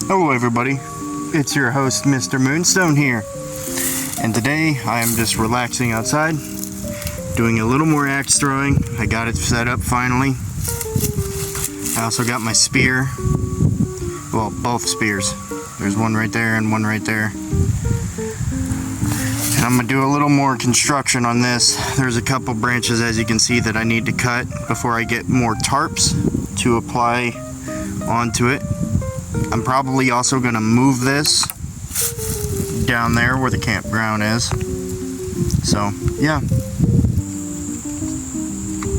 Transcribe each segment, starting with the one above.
Hello everybody, it's your host Mr. Moonstone here, and today I am just relaxing outside, doing a little more axe throwing. I got it set up finally. I also got my spear, well, both spears. There's one right there and one right there. And I'm going to do a little more construction on this. There's a couple branches, as you can see, that I need to cut before I get more tarps to apply onto it. I'm probably also going to move this down there where the campground is. So, yeah.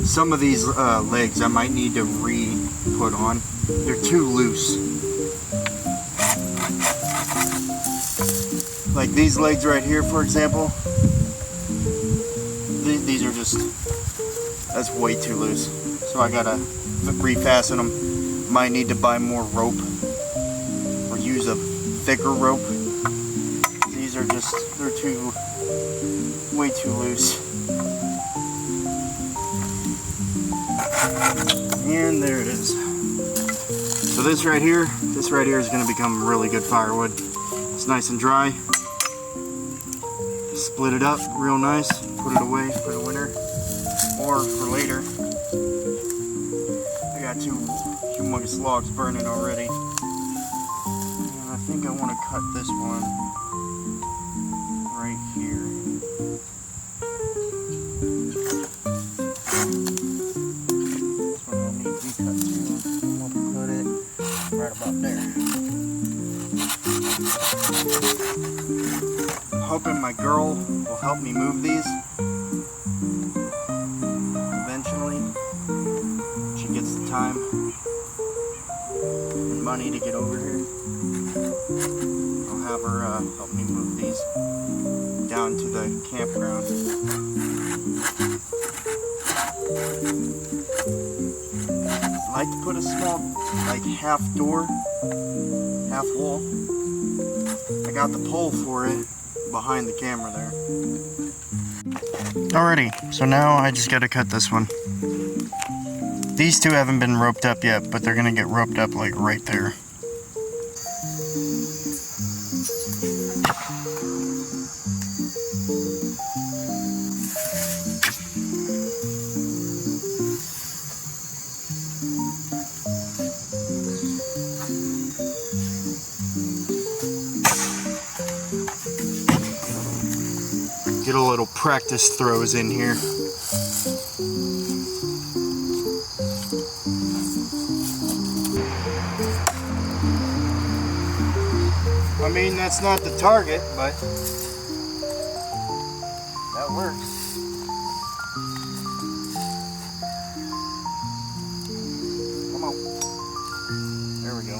Some of these legs I might need to re-put on. They're too loose. Like these legs right here, for example. These are just, that's way too loose. So I gotta refasten them. Might need to buy more rope or use a thicker rope. These are just, they're way too loose. And there it is. So this right here is going to become really good firewood. It's nice and dry. Split it up real nice, put it away for the winter or for later. I got two humongous logs burning already. And I think I want to cut this one right here. This one will need to be cut too. We'll put it right about there. Hoping my girl will help me move these eventually. She gets the time and money to get over here. I'll have her help me move these down to the campground. I like to put a small, like half door, half wall. I got the pole for it behind the camera there. Alrighty, so now I just gotta cut this one. These two haven't been roped up yet, but they're gonna get roped up like right there. Get a little practice throws in here. I mean, that's not the target, but that works. Come on. There we go.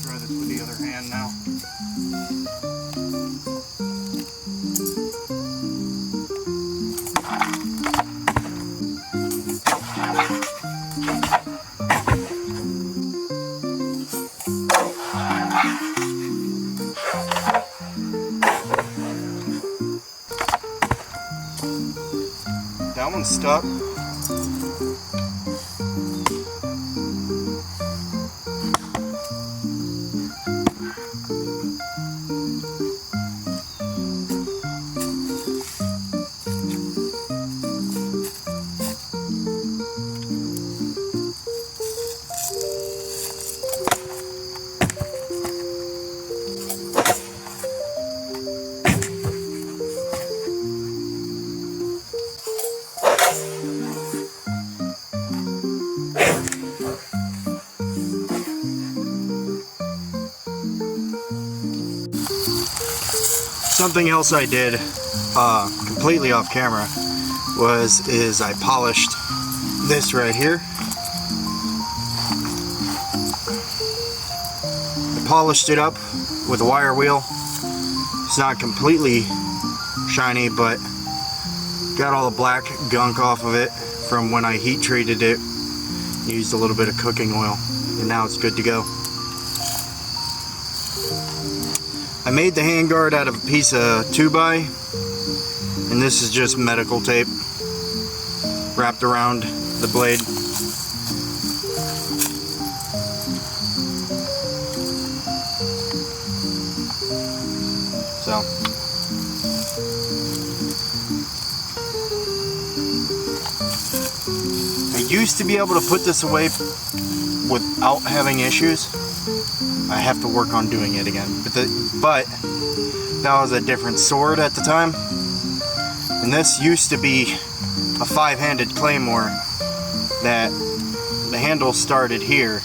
Try this with the other hand now. That one's stuck. Something else I did completely off camera is I polished this right here. I polished it up with a wire wheel. It's not completely shiny, but got all the black gunk off of it from when I heat treated it. Used a little bit of cooking oil, and now it's good to go. I made the handguard out of a piece of 2x, and this is just medical tape wrapped around the blade. So I used to be able to put this away without having issues. I have to work on doing it again. But that was a different sword at the time. And this used to be a 5-handed claymore that the handle started here.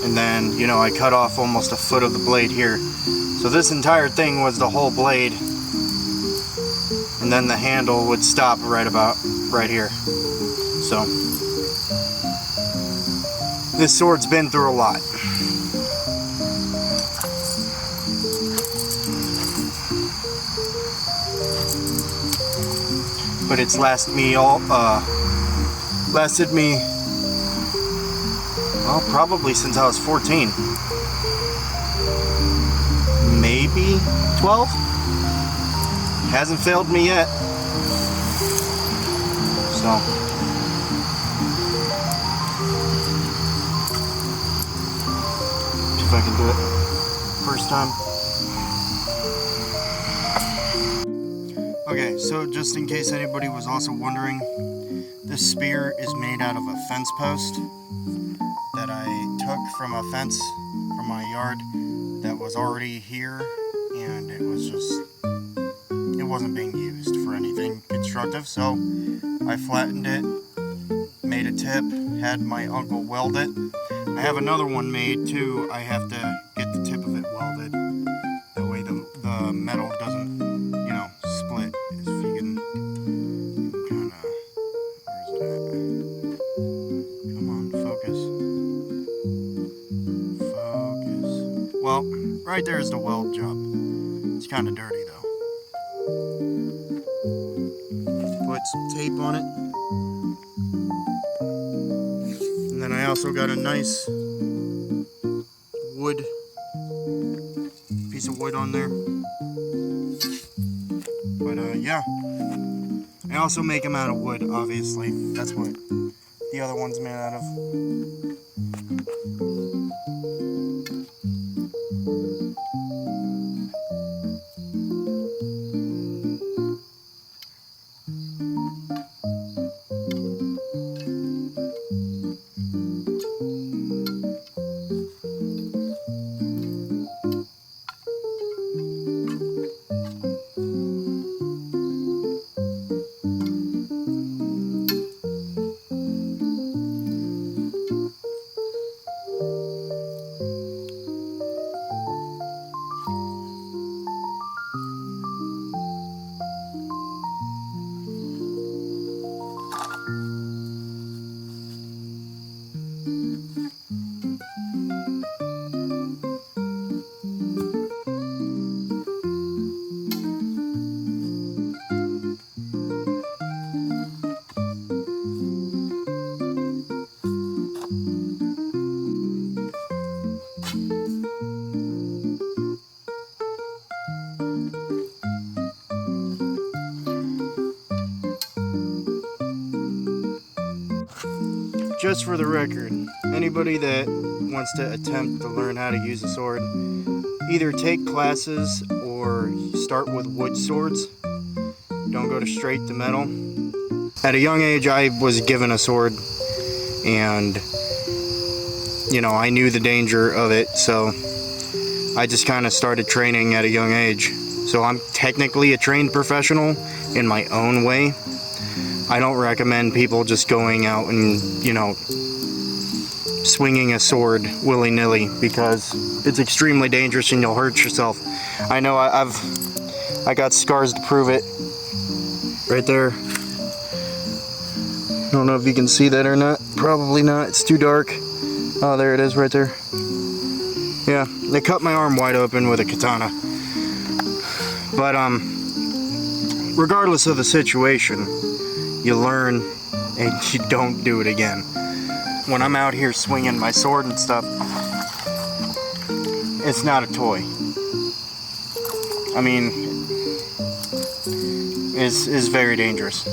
And then, you know, I cut off almost a foot of the blade here. So this entire thing was the whole blade. And then the handle would stop right about right here. So this sword's been through a lot. But it's lasted me, well, probably since I was 14. Maybe 12? Hasn't failed me yet. So. See if I can do it first time. Okay, so just in case anybody was also wondering, this spear is made out of a fence post that I took from a fence from my yard that was already here, and it wasn't being used for anything constructive, so I flattened it, made a tip, had my uncle weld it. I have another one made too. I have to get the tip of it welded, that way the metal doesn't, you know, split. If you can kind of, where's that? Come on, focus. Focus. Well, right there is the weld job. It's kind of dirty though. Put some tape on it. And then I also got a nice wood, piece of wood on there. But yeah, I also make them out of wood, obviously. That's what the other one's made out of. Just for the record, anybody that wants to attempt to learn how to use a sword, either take classes or start with wood swords. Don't go to straight to metal. At a young age, I was given a sword, and you know, I knew the danger of it, so I just kind of started training at a young age. So I'm technically a trained professional in my own way. I don't recommend people just going out and, you know, swinging a sword willy-nilly, because it's extremely dangerous and you'll hurt yourself. I know I got scars to prove it. Right there. I don't know if you can see that or not. Probably not. It's too dark. Oh, there it is right there. Yeah, they cut my arm wide open with a katana. But regardless of the situation, you learn and you don't do it again. When I'm out here swinging my sword and stuff, it's not a toy. I mean, it's very dangerous,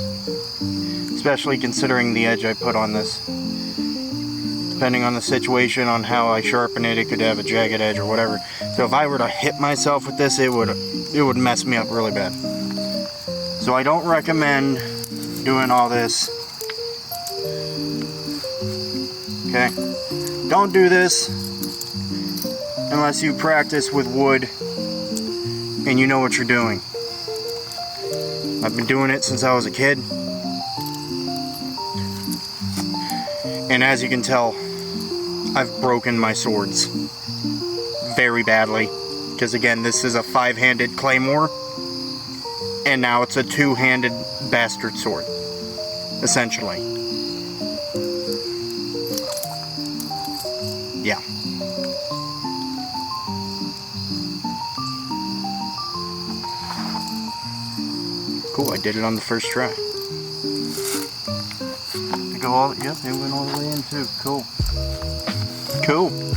especially considering the edge I put on this. depending on the situation, on how I sharpen it, it could have a jagged edge or whatever. So if I were to hit myself with this, it would mess me up really bad. So I don't recommend doing all this. Okay? Don't do this unless you practice with wood and you know what you're doing. I've been doing it since I was a kid. And as you can tell, I've broken my swords very badly. Because again, this is a 5-handed claymore. And now it's a 2-handed bastard sword. Essentially. Yeah. Cool, I did it on the first try. Yep, it went all the way in too. Cool. Cool.